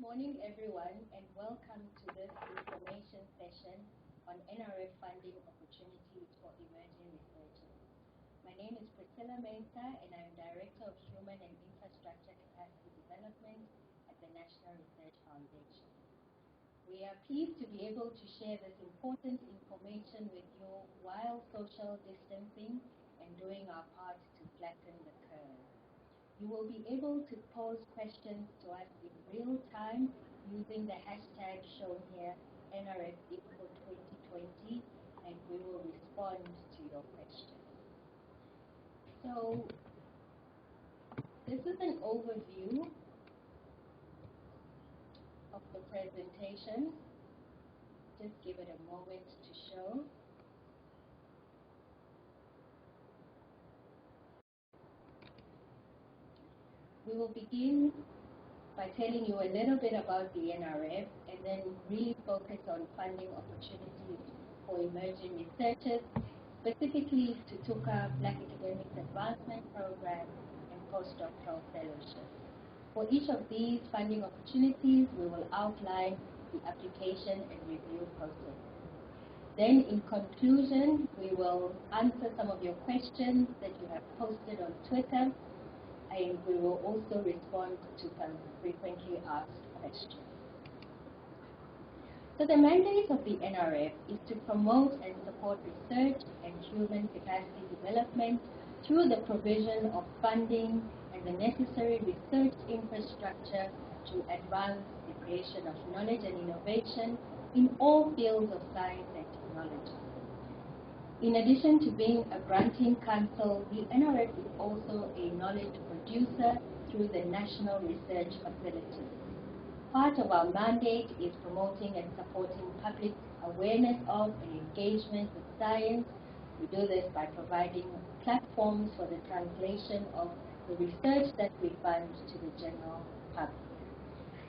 morning, everyone, and welcome to this information session on NRF funding opportunities for emerging researchers. My name is Priscilla Mensah, and I'm Director of Human and Infrastructure Capacity Development at the National Research Foundation. We are pleased to be able to share this important information with you while social distancing and doing our part to flatten the curve. You will be able to pose questions to us in real time using the hashtag shown here, NRF Info 2020, and we will respond to your questions. So, this is an overview of the presentation. Just give it a moment to show. We will begin by telling you a little bit about the NRF and then really focus on funding opportunities for emerging researchers, specifically Thuthuka Black Academics Advancement Programme and Postdoctoral Fellowships. For each of these funding opportunities, we will outline the application and review process. Then, in conclusion, we will answer some of your questions that you have posted on Twitter, and we will also respond to some frequently asked questions. So the mandate of the NRF is to promote and support research and human capacity development through the provision of funding and the necessary research infrastructure to advance the creation of knowledge and innovation in all fields of science and technology. In addition to being a granting council, the NRF is also a knowledge producer through the National Research Facilities. Part of our mandate is promoting and supporting public awareness of and engagement with science. We do this by providing platforms for the translation of the research that we fund to the general public.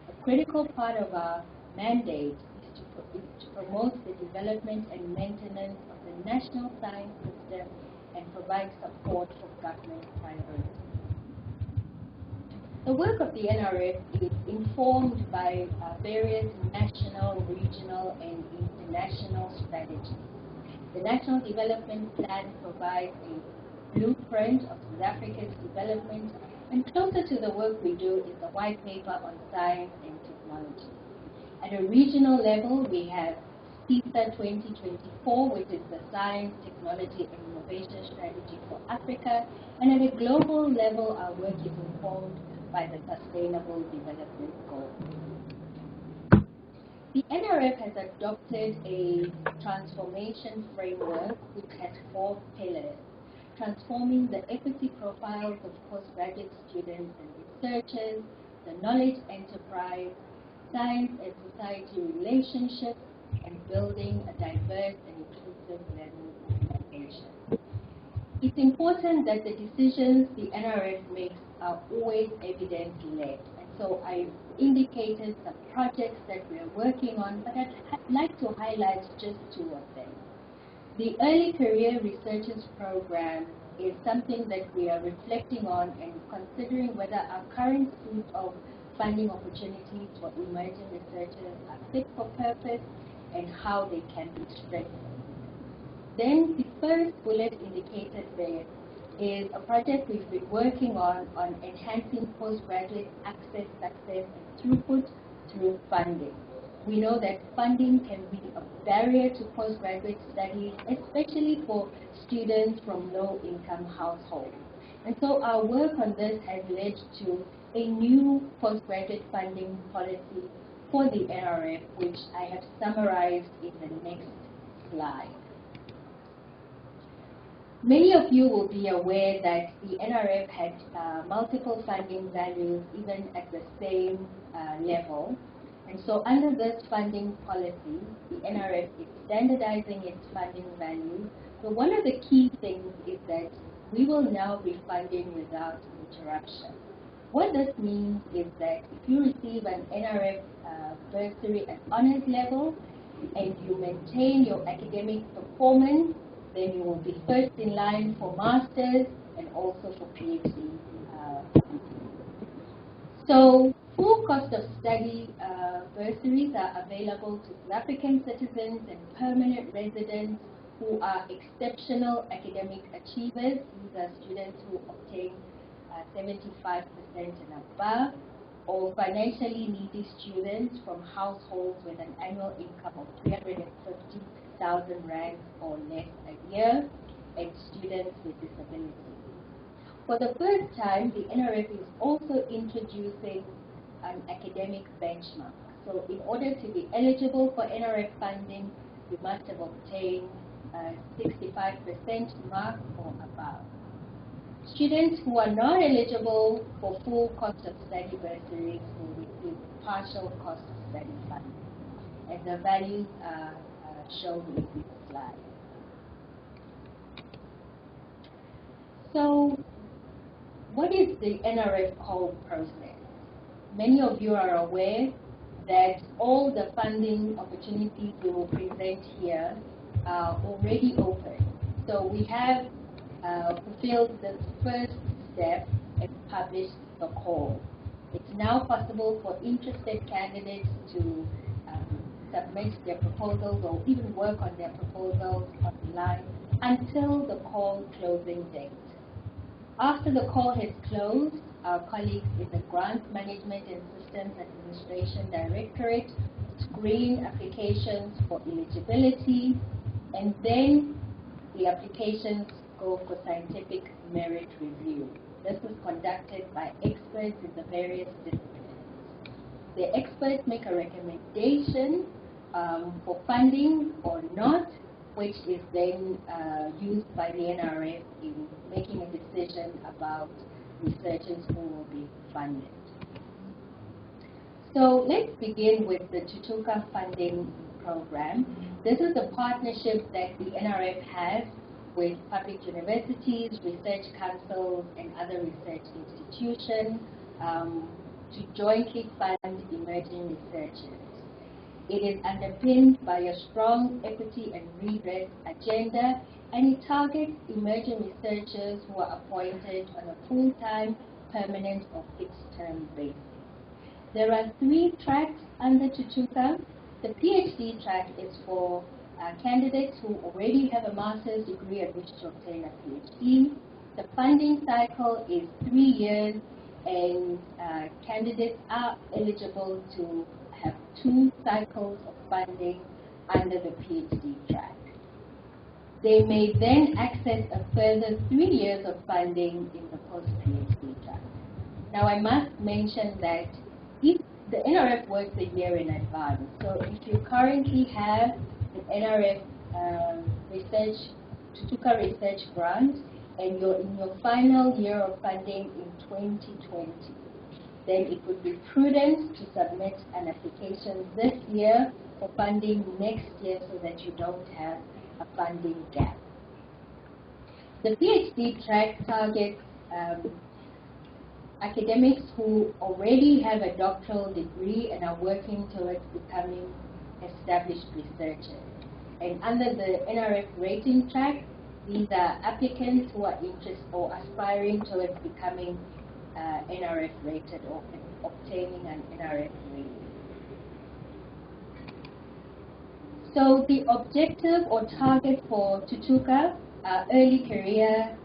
A critical part of our mandate is to promote the development and maintenance of the national science system and provide support for government priorities. The work of the NRF is informed by various national, regional, and international strategies. The National Development Plan provides a blueprint of South Africa's development, and closer to the work we do is the white paper on science and technology. At a regional level, we have CISA 2024, which is the Science, Technology, and Innovation Strategy for Africa, and at a global level, our work is informed by the Sustainable Development Goals. The NRF has adopted a transformation framework which has 4 pillars: transforming the equity profiles of postgraduate students and researchers, the knowledge enterprise, science and society relationships, and building a diverse and inclusive learning organization. It's important that the decisions the NRF makes are always evidence-led. And so I've indicated some projects that we are working on, but I'd like to highlight just 2 of them. The Early Career Researchers Program is something that we are reflecting on and considering whether our current suite of funding opportunities for emerging researchers are fit for purpose and how they can be strengthened. Then the first bullet indicated there is a project we've been working on enhancing postgraduate access, success, and throughput through funding. We know that funding can be a barrier to postgraduate studies, especially for students from low-income households. And so our work on this has led to a new postgraduate funding policy for the NRF, which I have summarized in the next slide. Many of you will be aware that the NRF had multiple funding values even at the same level. And so under this funding policy, the NRF is standardizing its funding values. So one of the key things is that we will now be funding without interruption. What this means is that if you receive an NRF bursary at honors level and you maintain your academic performance, then you will be first in line for masters and also for PhD. So Full cost of study bursaries are available to South African citizens and permanent residents who are exceptional academic achievers. These are students who obtain 75% and above, or financially needy students from households with an annual income of 350,000 rands or less a year, and students with disabilities. For the first time, the NRF is also introducing an academic benchmark. So in order to be eligible for NRF funding, you must have obtained a 65% mark or above. Students who are not eligible for full cost of study bursaries will receive partial cost of study funding, and the values are shown in this slide. So, what is the NRF call process? Many of you are aware that all the funding opportunities we will present here are already open. So we have fulfilled the first step and published the call. It's now possible for interested candidates to submit their proposals or even work on their proposals online until the call closing date. After the call has closed, our colleagues in the Grants Management and Systems Administration Directorate screen applications for eligibility, and then the applications go for scientific merit review. This is conducted by experts in the various disciplines. The experts make a recommendation for funding or not, which is then used by the NRF in making a decision about researchers who will be funded. So let's begin with the Thuthuka funding program. This is a partnership that the NRF has with public universities, research councils, and other research institutions to jointly fund emerging researchers. It is underpinned by a strong equity and redress agenda, and it targets emerging researchers who are appointed on a full-time, permanent, or fixed-term basis. There are 3 tracks under Thuthuka. The PhD track is for candidates who already have a master's degree and wish to obtain a PhD. The funding cycle is 3 years, and candidates are eligible to have 2 cycles of funding under the PhD track. They may then access a further 3 years of funding in the post-PhD track. Now, I must mention that if the NRF works a year in advance, so if you currently have the NRF Thuthuka research grant, and you're in your final year of funding in 2020, then it would be prudent to submit an application this year for funding next year so that you don't have a funding gap. The PhD track targets academics who already have a doctoral degree and are working towards becoming established researchers. And under the NRF rating track, these are applicants who are interested or aspiring towards becoming NRF rated or obtaining an NRF rating. So the objective or target for Thuthuka are early career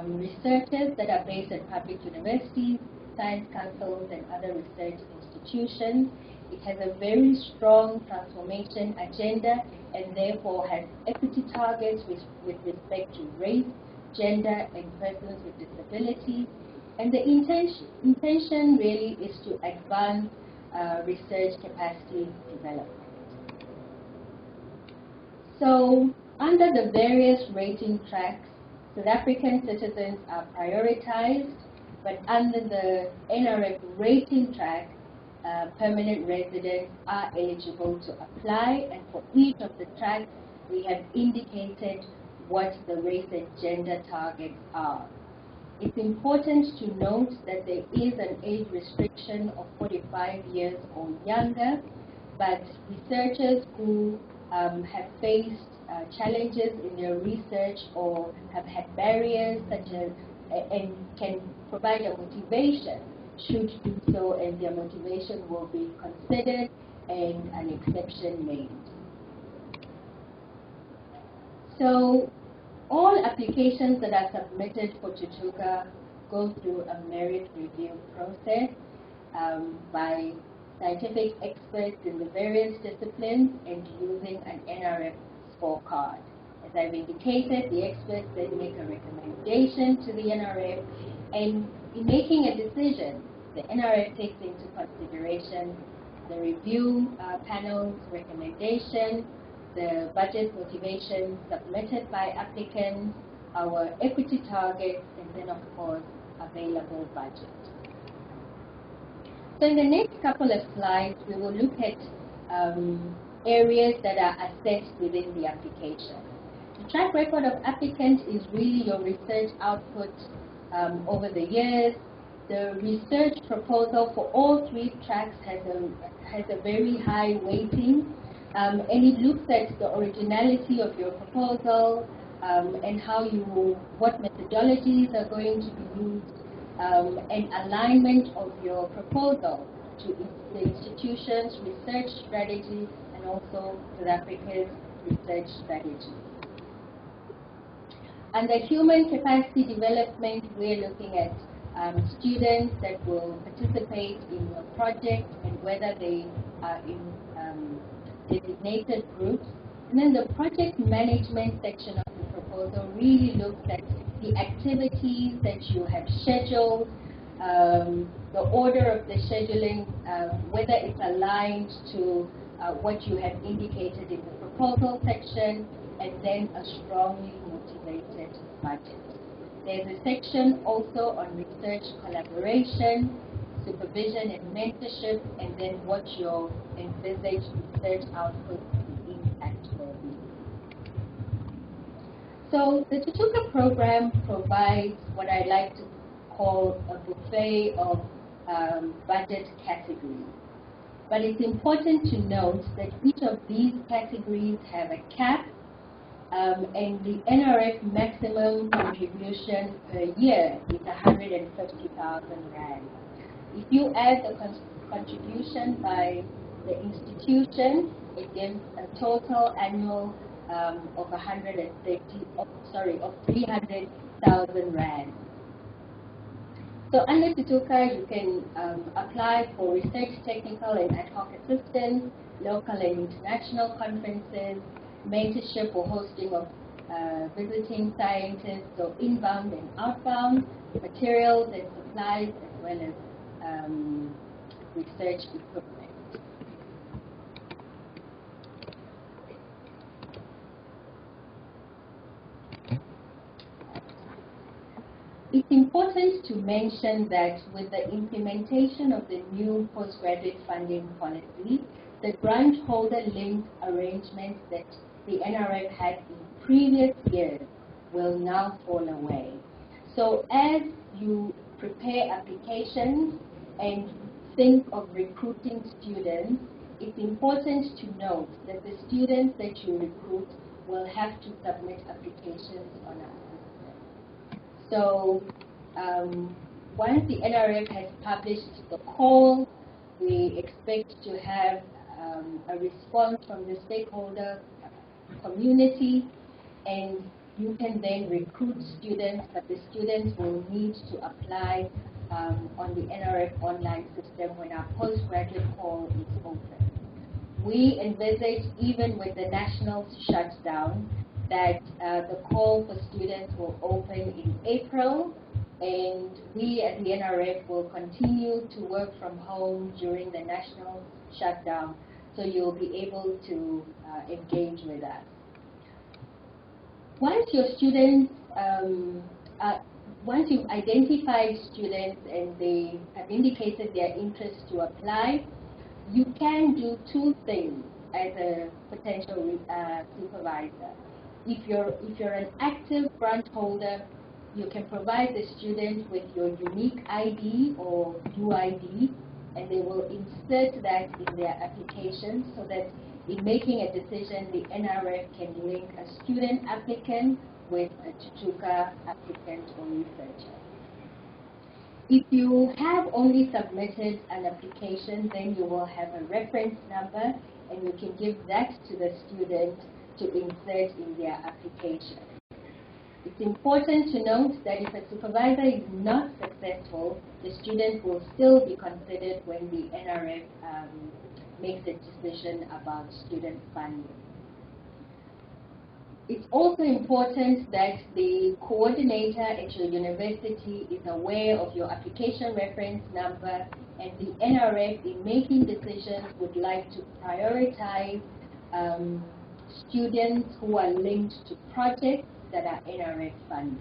researchers that are based at public universities, science councils, and other research institutions. It has a very strong transformation agenda and therefore has equity targets with respect to race, gender, and persons with disabilities. And the intention really is to advance research capacity development. So, under the various rating tracks, South African citizens are prioritized, but under the NRF rating track, permanent residents are eligible to apply, and for each of the tracks, we have indicated what the race and gender targets are. It's important to note that there is an age restriction of 45 years or younger, but researchers who have faced challenges in their research or have had barriers such as and can provide a motivation should do so, and their motivation will be considered and an exception made. So all applications that are submitted for Thuthuka go through a merit review process by scientific experts in the various disciplines and using an NRF scorecard. As I've indicated, the experts then make a recommendation to the NRF, and in making a decision, the NRF takes into consideration the review panel's recommendation, the budget motivation submitted by applicants, our equity targets, and then of course available budget. So in the next couple of slides, we will look at areas that are assessed within the application. The track record of applicant is really your research output over the years. The research proposal for all three tracks has a very high weighting, and it looks at the originality of your proposal and what methodologies are going to be used, and alignment of your proposal to the institution's research strategy and also South Africa's research strategy. Under human capacity development, we're looking at students that will participate in your project and whether they are in designated groups. And then the project management section of the proposal really looks at the activities that you have scheduled, the order of the scheduling, whether it's aligned to what you have indicated in the proposal section, and then a strongly motivated budget. There's a section also on research collaboration, supervision and mentorship, and then what your envisaged research output and impact will be. So the Thuthuka program provides what I like to call a buffet of budget categories. But it's important to note that each of these categories have a cap, and the NRF maximum contribution per year is 150,000 Rand. If you add the contribution by the institution, it gives a total annual of 300,000 Rand. So under Thuthuka, you can apply for research, technical, and ad hoc assistance, local and international conferences, mentorship or hosting of visiting scientists, so inbound and outbound, materials and supplies, as well as research equipment. It's important to mention that with the implementation of the new postgraduate funding policy, the grant holder linked arrangements that the NRF had in previous years will now fall away. So as you prepare applications and think of recruiting students, it's important to note that the students that you recruit will have to submit applications on our system. So once the NRF has published the call, we expect to have a response from the stakeholder community, and you can then recruit students, but the students will need to apply on the NRF online system when our postgraduate call is open. We envisage, even with the national shutdown, that the call for students will open in April, and we at the NRF will continue to work from home during the national shutdown, so you'll be able to engage with us. Once your students, once you've identified students and they have indicated their interest to apply, you can do two things as a potential supervisor. If you're an active grant holder, you can provide the student with your unique ID or UID, and they will insert that in their application so that in making a decision, the NRF can link a student applicant with a Thuthuka applicant or researcher. If you have only submitted an application, then you will have a reference number, and you can give that to the student to insert in their application. It's important to note that if a supervisor is not successful, the student will still be considered when the NRF makes a decision about student funding. It's also important that the coordinator at your university is aware of your application reference number, and the NRF, in making decisions, would like to prioritize students who are linked to projects that are NRF funded.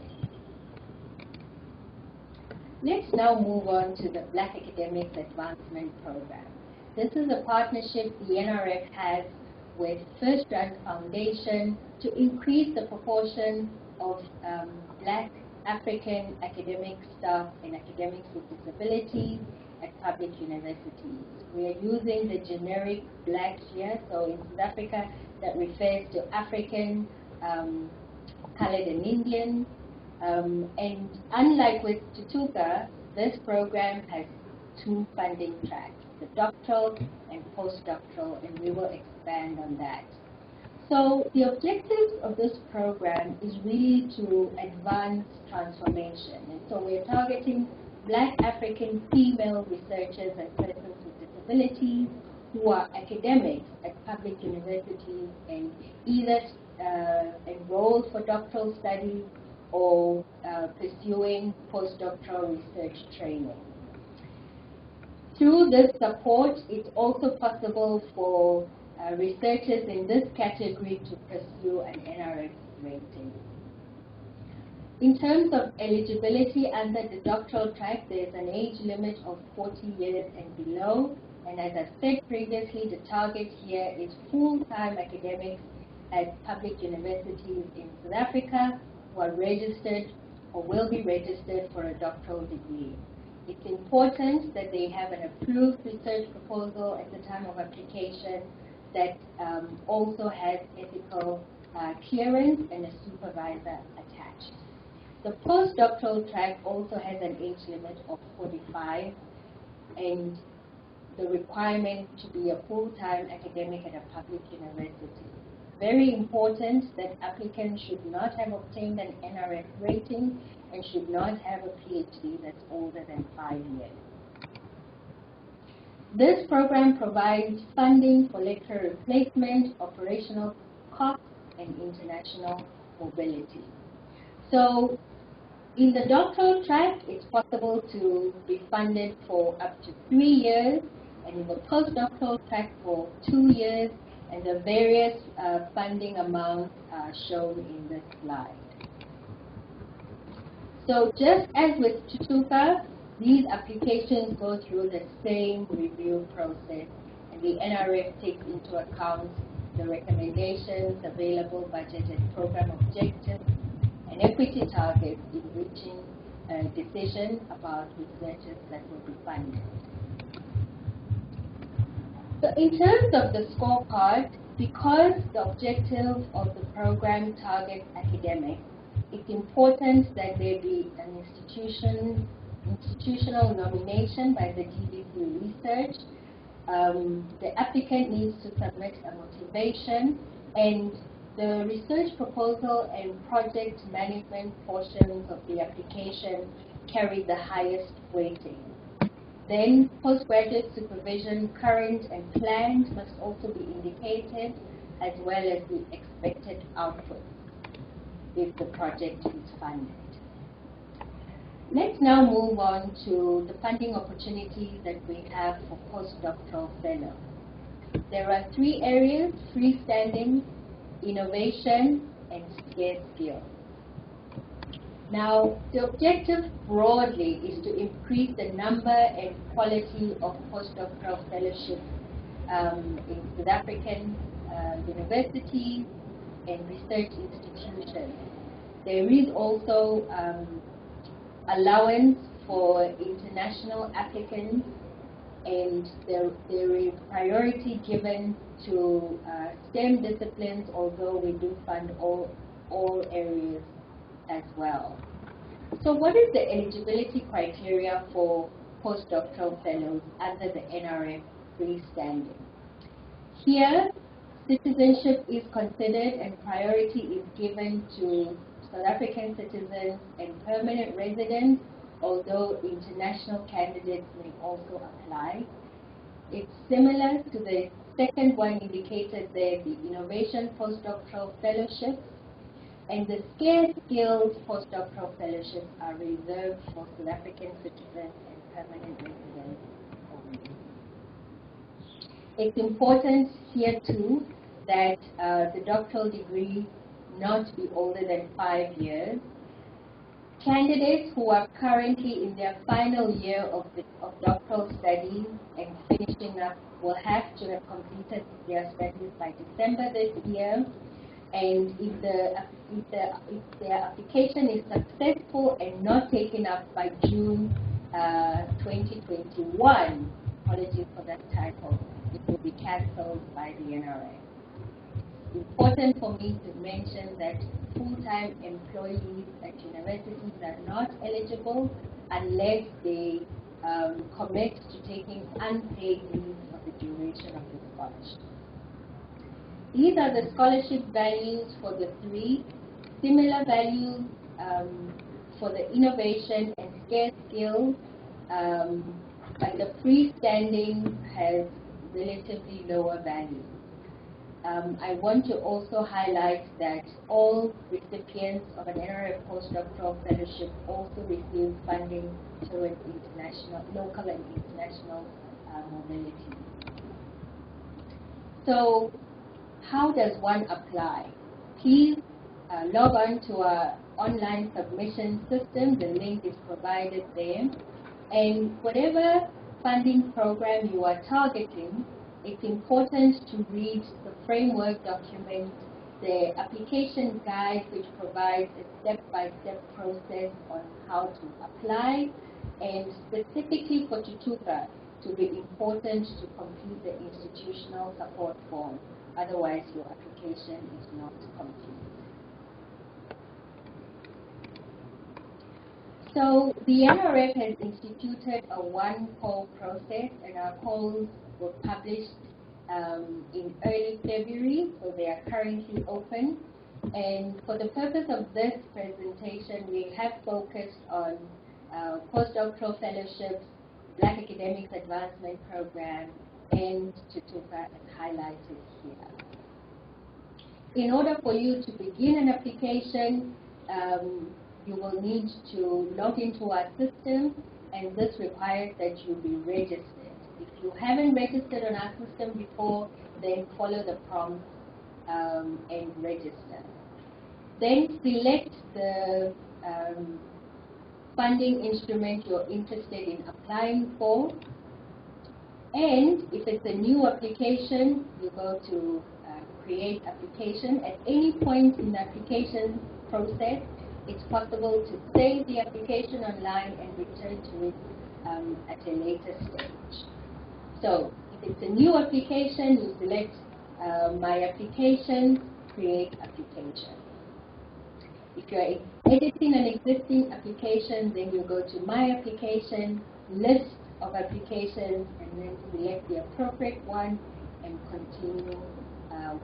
Let's now move on to the Black Academics Advancement Programme. This is a partnership the NRF has with First Grant Foundation to increase the proportion of Black African academic staff and academics with disabilities at public universities. We are using the generic Black here, so in South Africa that refers to African, Colored and Indian, and unlike with Thuthuka, this program has two funding tracks, the doctoral and postdoctoral, and we will expand on that. So the objectives of this program is really to advance transformation, and so we're targeting Black African female researchers and persons with disabilities who are academics at public universities and either enrolled for doctoral studies or pursuing postdoctoral research training. Through this support, it's also possible for researchers in this category to pursue an NRF rating. In terms of eligibility under the doctoral track, there's an age limit of 40 years and below, and as I've said previously, the target here is full-time academics at public universities in South Africa who are registered or will be registered for a doctoral degree. It's important that they have an approved research proposal at the time of application that also has ethical clearance and a supervisor attached. The postdoctoral track also has an age limit of 45 and the requirement to be a full-time academic at a public university. Very important that applicants should not have obtained an NRF rating and should not have a PhD that's older than 5 years. This program provides funding for lecturer replacement, operational costs, and international mobility. So in the doctoral track, it's possible to be funded for up to 3 years, and in the postdoctoral track for 2 years, and the various funding amounts are shown in this slide. So just as with Thuthuka, these applications go through the same review process, and the NRF takes into account the recommendations, available budget and program objectives, and equity targets in reaching a decision about researchers that will be funded. So in terms of the scorecard, because the objective of the program targets academics, it's important that there be an institutional nomination by the DBC Research. The applicant needs to submit a motivation, and the research proposal and project management portions of the application carry the highest weighting. Then postgraduate supervision, current and planned, must also be indicated, as well as the expected outputs if the project is funded. Let's now move on to the funding opportunities that we have for postdoctoral fellows. There are 3 areas: freestanding, innovation, and scarce skills. Now, the objective broadly is to increase the number and quality of postdoctoral fellowships in South African universities and research institutions. There is also allowance for international applicants, and there is priority given to STEM disciplines, although we do fund all areas as well. So what is the eligibility criteria for postdoctoral fellows under the NRF freestanding? Here, citizenship is considered and priority is given to South African citizens and permanent residents, although international candidates may also apply. It's similar to the second one indicated there, the Innovation Postdoctoral Fellowships, and the Scarce Skills Postdoctoral Fellowships are reserved for South African citizens and permanent residents only. It's important here too that the doctoral degree not be older than 5 years. Candidates who are currently in their final year of doctoral studies and finishing up will have to have completed their studies by December this year. And if their application is successful and not taken up by June 2021, apologies for that typo, it will be cancelled by the NRF. Important for me to mention that full-time employees at universities are not eligible unless they commit to taking unpaid leave for the duration of the scholarship. These are the scholarship values for the three. Similar values for the innovation and scarce skills, but the freestanding has relatively lower values. I want to also highlight that all recipients of an NRF postdoctoral fellowship also receive funding towards local and international mobility. So, how does one apply? Please log on to our online submission system. The link is provided there. And whatever funding program you are targeting, it's important to read the framework document, the application guide, which provides a step-by-step process on how to apply, and specifically for Thuthuka, to be important to complete the institutional support form. Otherwise, your application is not complete. So the NRF has instituted a one-call process, and our calls were published in early February, so they are currently open. And for the purpose of this presentation, we have focused on postdoctoral fellowships, Black Academics Advancement Programme, and Thuthuka as highlighted here. In order for you to begin an application, you will need to log into our system, and this requires that you be registered. If you haven't registered on our system before, then follow the prompts and register. Then select the funding instrument you're interested in applying for. And if it's a new application, you go to create application. At any point in the application process, it's possible to save the application online and return to it at a later stage. So if it's a new application, you select My Application, Create Application. If you're editing an existing application, then you go to My Application, List of Applications, and then select the appropriate one and continue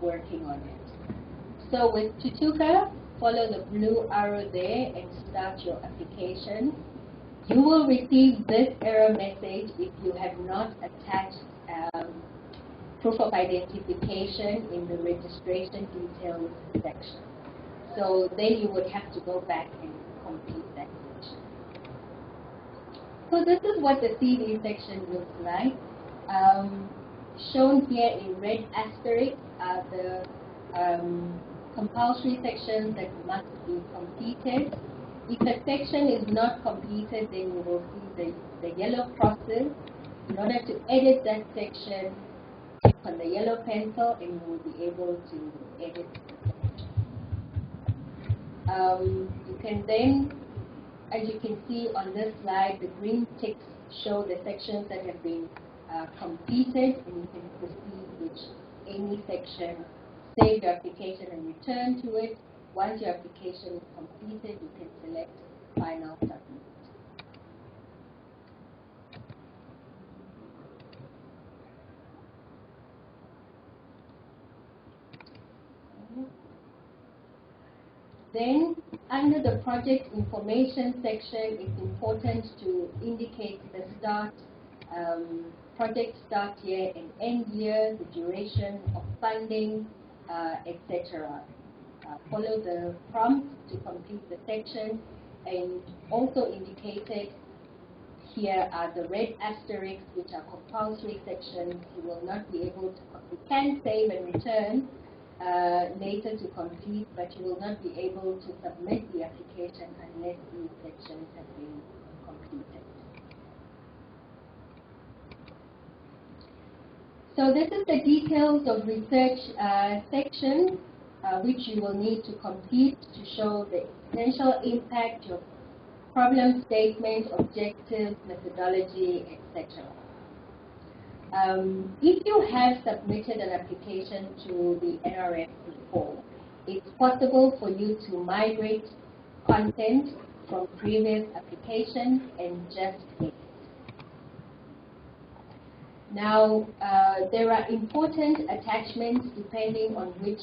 working on it. So with Thuthuka, follow the blue arrow there and start your application. You will receive this error message if you have not attached proof of identification in the registration details section. So then you would have to go back and complete that section. So this is what the CV section looks like. Shown here in red asterisk are the compulsory sections that must be completed. If a section is not completed, then you will see the yellow crosses. In order to edit that section, click on the yellow pencil and you will be able to edit the section. You can then, as you can see on this slide, the green ticks show the sections that have been completed, and you can proceed with any section. Save your application and return to it. Once your application is completed, you can select final submit. Then, under the project information section, it's important to indicate the project start year and end year, the duration of funding, etc. Follow the prompt to complete the section, and also indicated here are the red asterisks, which are compulsory sections. You will not be able to, you can save and return later to complete, but you will not be able to submit the application unless these sections have been completed. So this is the details of research section, which you will need to complete to show the potential impact, your problem statement, objectives, methodology, etc. If you have submitted an application to the NRF before, it's possible for you to migrate content from previous applications and just edit. Now, there are important attachments depending on which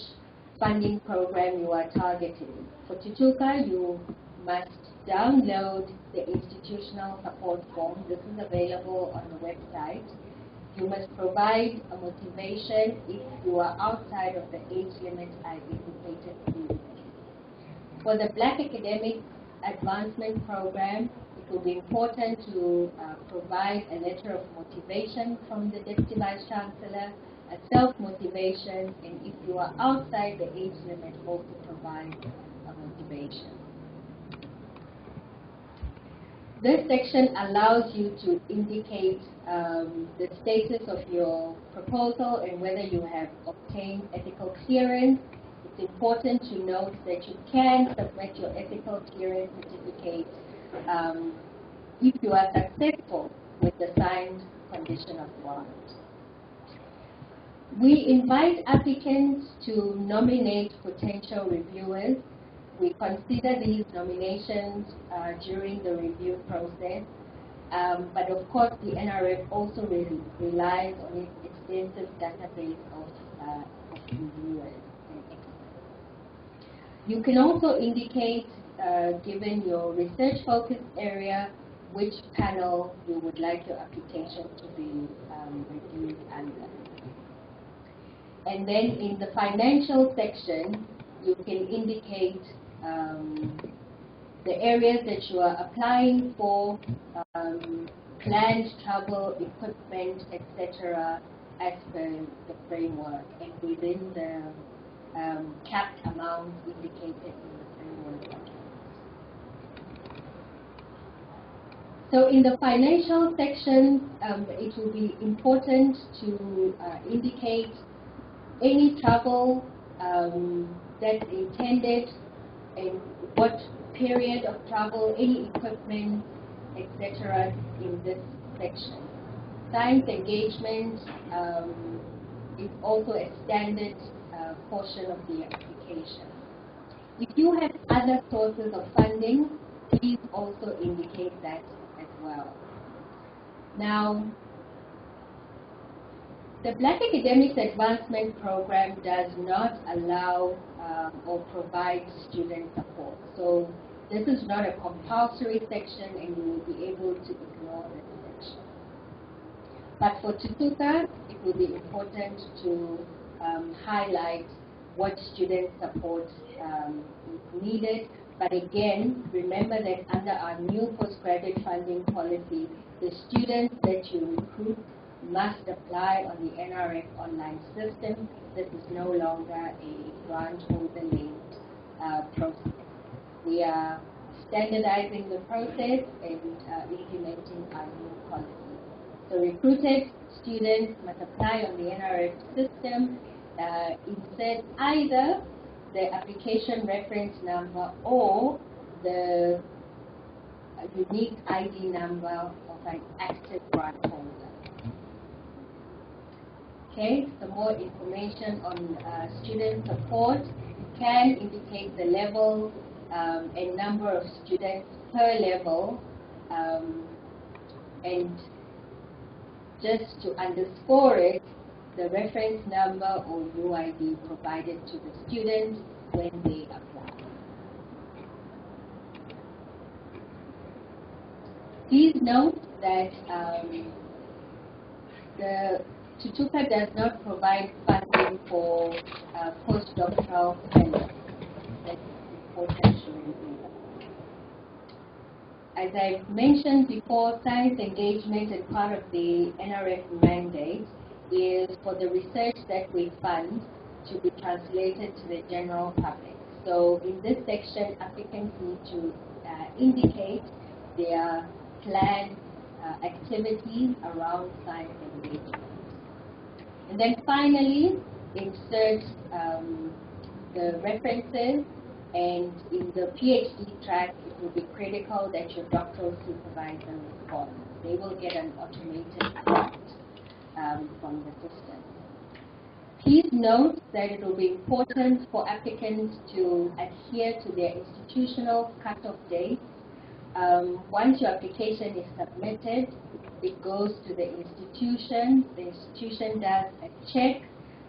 funding program you are targeting. For Thuthuka, you must download the institutional support form. This is available on the website. You must provide a motivation if you are outside of the age limit I indicated previously. For the Black Academics Advancement Programme, it will be important to provide a letter of motivation from the Deputy Vice Chancellor, a self-motivation, and if you are outside the age limit, also provide a motivation. This section allows you to indicate the status of your proposal and whether you have obtained ethical clearance. It's important to note that you can submit your ethical clearance certificate if you are successful with the signed condition of warrant. We invite applicants to nominate potential reviewers. We consider these nominations during the review process, but of course the NRF also relies on its extensive database of reviewers and experts. You can also indicate, given your research focus area, which panel you would like your application to be reviewed under. And then in the financial section, you can indicate the areas that you are applying for, planned travel, equipment, etc., as per the framework and within the capped amount indicated in the framework document. So in the financial section, it will be important to indicate any travel that's intended and what period of travel, any equipment, etc. in this section. Science engagement is also a standard portion of the application. If you have other sources of funding, please also indicate that as well. Now, the Black Academics Advancement Programme does not allow or provide student support. So this is not a compulsory section and you will be able to ignore this section. But for Thuthuka, it will be important to highlight what student support is needed. But again, remember that under our new postgraduate funding policy, the students that you recruit must apply on the NRF online system. This is no longer a grant holder linked process. We are standardizing the process and implementing our new policy. So recruited students must apply on the NRF system, insert either the application reference number or the unique ID number of an active grant holder. Okay, some more information on student support can indicate the level and number of students per level, and just to underscore it, the reference number or UID provided to the student when they apply. Please note that the Thuthuka does not provide funding for postdoctoral fellows. That's important to remember. As I've mentioned before, science engagement as part of the NRF mandate is for the research that we fund to be translated to the general public. So in this section, applicants need to indicate their planned activities around science engagement. And then finally, insert the references, and in the PhD track, it will be critical that your doctoral supervisor responds. They will get an automated alert from the system. Please note that it will be important for applicants to adhere to their institutional cutoff dates. Once your application is submitted, it goes to the institution does a check,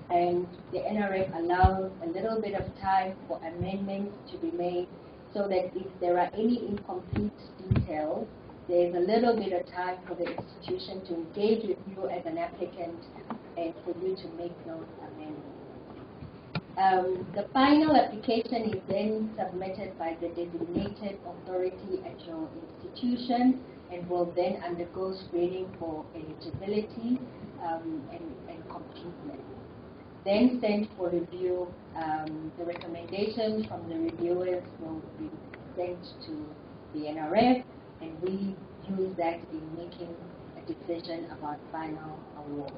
and the NRF allows a little bit of time for amendments to be made, so that if there are any incomplete details, there's a little bit of time for the institution to engage with you as an applicant and for you to make those amendments. The final application is then submitted by the designated authority at your institution and will then undergo screening for eligibility and completeness. Then sent for review. The recommendations from the reviewers will be sent to the NRF, and we use that in making a decision about final award.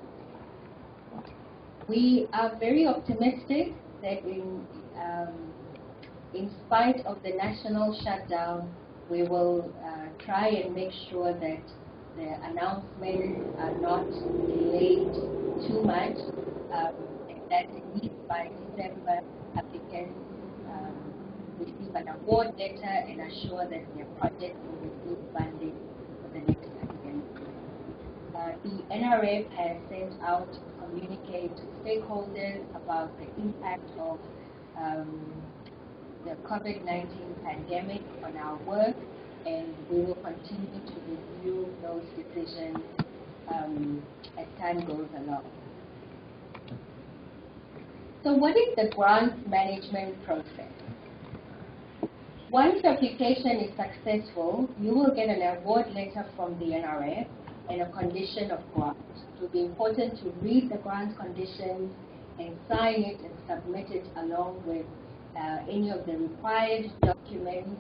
We are very optimistic that in spite of the national shutdown, we will try and make sure that the announcements are not delayed too much, and that at least by December, applicants receive an award letter and assure that their project will receive funding for the next academic year. The NRF has sent out a communique to stakeholders about the impact of the COVID-19 pandemic on our work, and we will continue to review those decisions as time goes along. So what is the grant management process? Once the application is successful, you will get an award letter from the NRF and a condition of grant. It will be important to read the grant conditions and sign it and submit it along with any of the required documents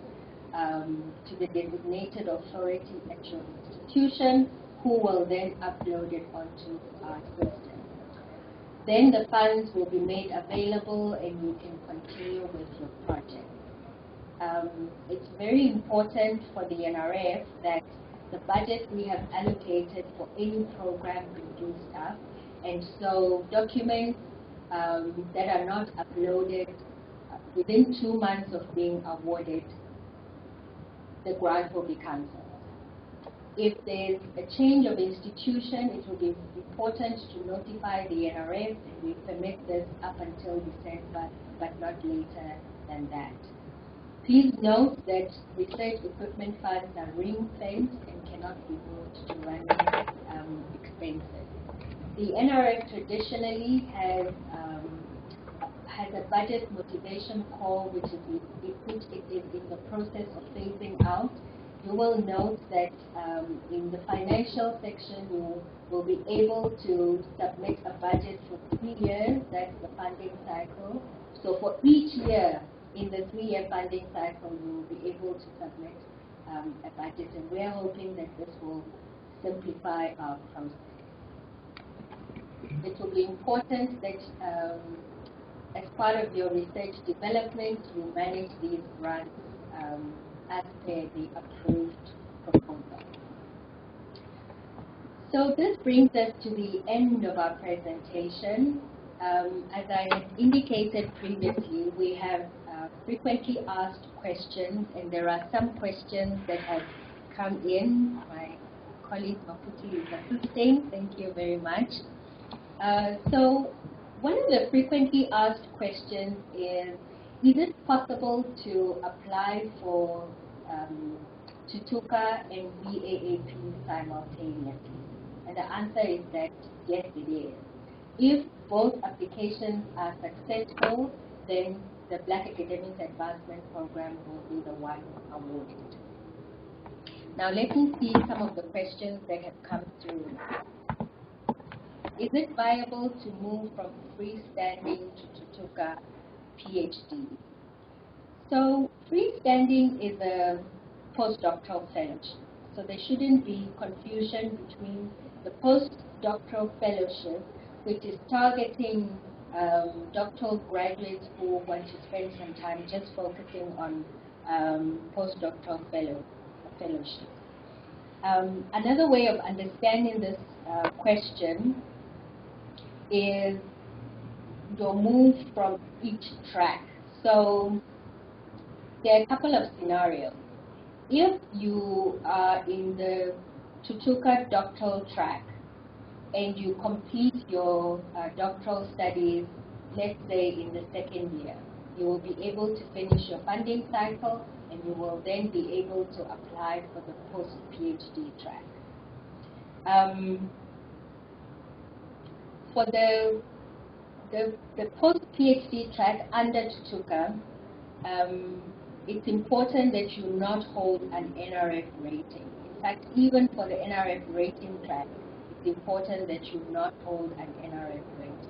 to the designated authority at your institution, who will then upload it onto our system. Then the funds will be made available and you can continue with your project. It's very important for the NRF that the budget we have allocated for any program is used up, and so documents that are not uploaded within 2 months of being awarded, the grant will be cancelled. If there's a change of institution, it will be important to notify the NRF, and we permit this up until December, but not later than that. Please note that research equipment funds are ring-fenced and cannot be moved to run expenses. The NRF traditionally has a budget motivation call, which is in the process of phasing out. You will note that in the financial section, you will be able to submit a budget for 3 years. That's the funding cycle. So for each year in the 3-year funding cycle, you will be able to submit a budget, and we are hoping that this will simplify our process. It will be important that as part of your research development, you manage these grants as per the approved proposal. So this brings us to the end of our presentation. As I had indicated previously, we have frequently asked questions, and there are some questions that have come in. My colleague Maputi is assisting. Thank you very much. So one of the frequently asked questions is it possible to apply for Thuthuka and BAAP simultaneously? And the answer is that yes, it is. If both applications are successful, then the Black Academics Advancement Program will be the one awarded. Now let me see some of the questions that have come through. Is it viable to move from freestanding to Thuthuka PhD? So freestanding is a postdoctoral fellowship. So there shouldn't be confusion between the postdoctoral fellowship, which is targeting doctoral graduates who want to spend some time just focusing on postdoctoral fellowship. Another way of understanding this question is your move from each track. So there are a couple of scenarios. If you are in the Thuthuka doctoral track and you complete your doctoral studies, let's say in the second year, you will be able to finish your funding cycle and you will then be able to apply for the post-PhD track. For the post-PhD track under Thuthuka, it's important that you not hold an NRF rating. In fact, even for the NRF rating track, it's important that you not hold an NRF rating.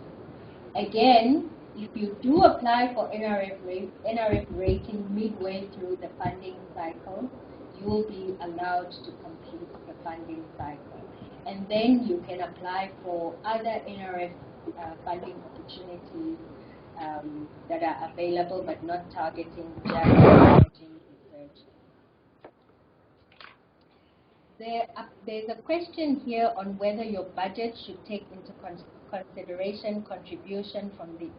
Again, if you do apply for NRF rating midway through the funding cycle, you will be allowed to complete the funding cycle. And then you can apply for other NRF funding opportunities that are available but not targeting just emerging research. There's a question here on whether your budget should take into consideration contribution from the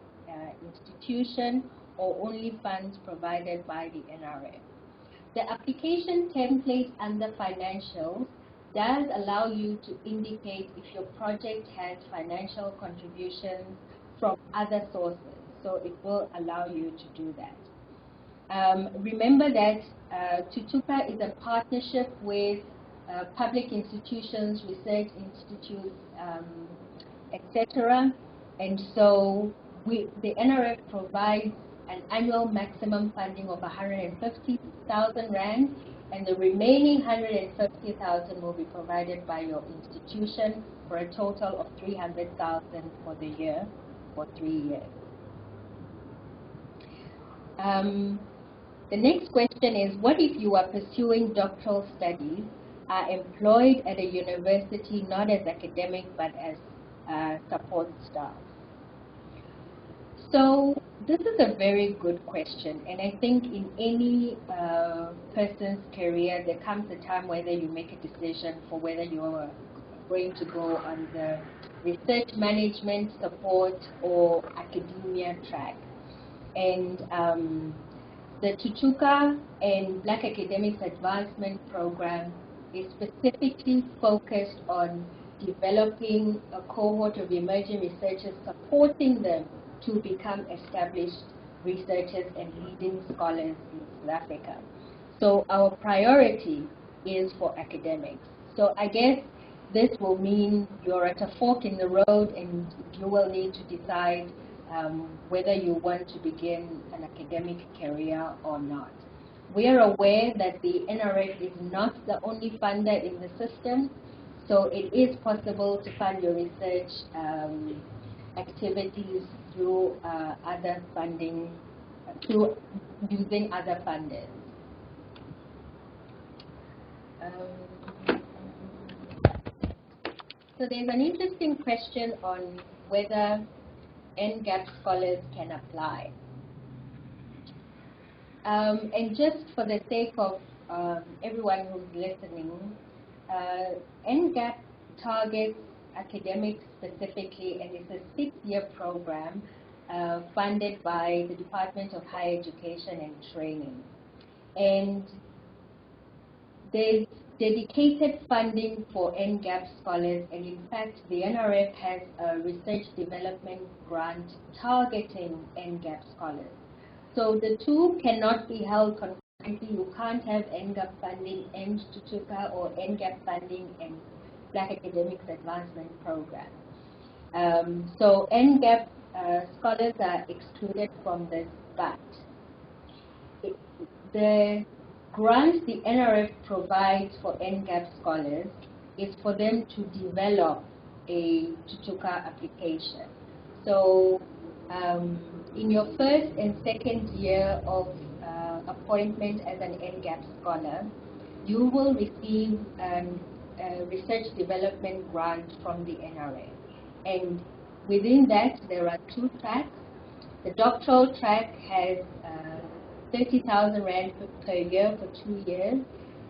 institution or only funds provided by the NRF. The application template under financials does allow you to indicate if your project has financial contributions from other sources. So it will allow you to do that. Remember that Thuthuka is a partnership with public institutions, research institutes, etc. And so the NRF provides an annual maximum funding of 150,000 Rand, and the remaining 150,000 will be provided by your institution for a total of 300,000 for the year, for 3 years. The next question is, what if you are pursuing doctoral studies, are employed at a university not as academic but as support staff? So this is a very good question, and I think in any person's career there comes a time whether you make a decision for whether you are going to go on the research management, support, or academia track. And the Thuthuka and Black Academics Advancement Program is specifically focused on developing a cohort of emerging researchers, supporting them to become established researchers and leading scholars in South Africa. So our priority is for academics. So I guess this will mean you're at a fork in the road and you will need to decide whether you want to begin an academic career or not. We are aware that the NRF is not the only funder in the system, so it is possible to fund your research activities through other funding, through using other funders. So there's an interesting question on whether NGAP scholars can apply. And just for the sake of everyone who's listening, NGAP targets academics specifically, and it's a 6-year program funded by the Department of Higher Education and Training. And there's dedicated funding for NGAP scholars, and in fact, the NRF has a research development grant targeting NGAP scholars. So the two cannot be held concurrently. You can't have NGAP funding and Thuthuka, or NGAP funding and Black Academics Advancement Programme. So NGAP scholars are excluded from this, but the grant the NRF provides for NGAP scholars is for them to develop a Thuthuka application. So in your first and second year of appointment as an NGAP scholar, you will receive a research development grant from the NRF. And within that, there are two tracks. The doctoral track has 30,000 Rand per year for 2 years,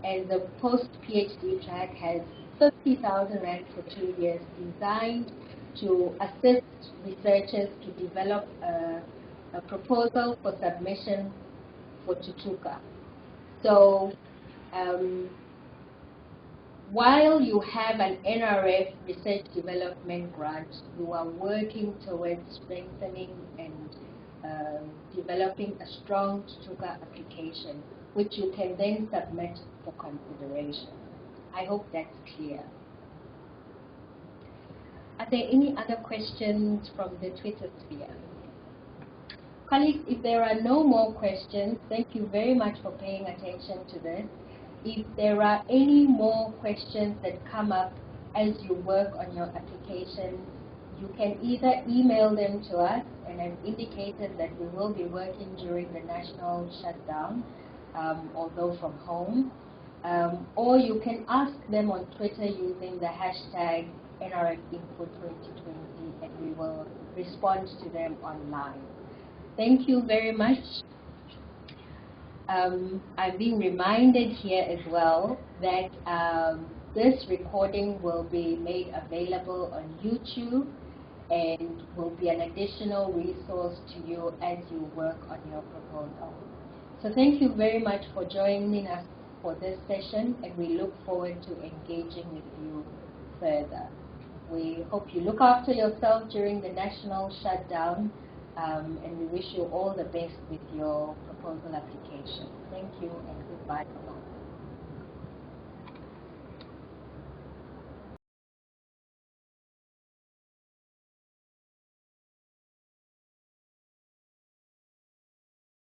and the post-PhD track has 50,000 Rand for 2 years, designed to assist researchers to develop a proposal for submission for Thuthuka. So while you have an NRF research development grant, you are working towards strengthening and developing a strong Thuthuka application, which you can then submit for consideration. I hope that's clear. Are there any other questions from the Twitter sphere? Colleagues, if there are no more questions, thank you very much for paying attention to this. If there are any more questions that come up as you work on your application, you can either email them to us, and I've indicated that we will be working during the national shutdown, although from home, or you can ask them on Twitter using the hashtag NRF Input 2020, and we will respond to them online. Thank you very much. I'm being reminded here as well that this recording will be made available on YouTube and will be an additional resource to you as you work on your proposal. So thank you very much for joining us for this session, and we look forward to engaging with you further. We hope you look after yourself during the national shutdown, and we wish you all the best with your proposal application. Thank you, and goodbye for now.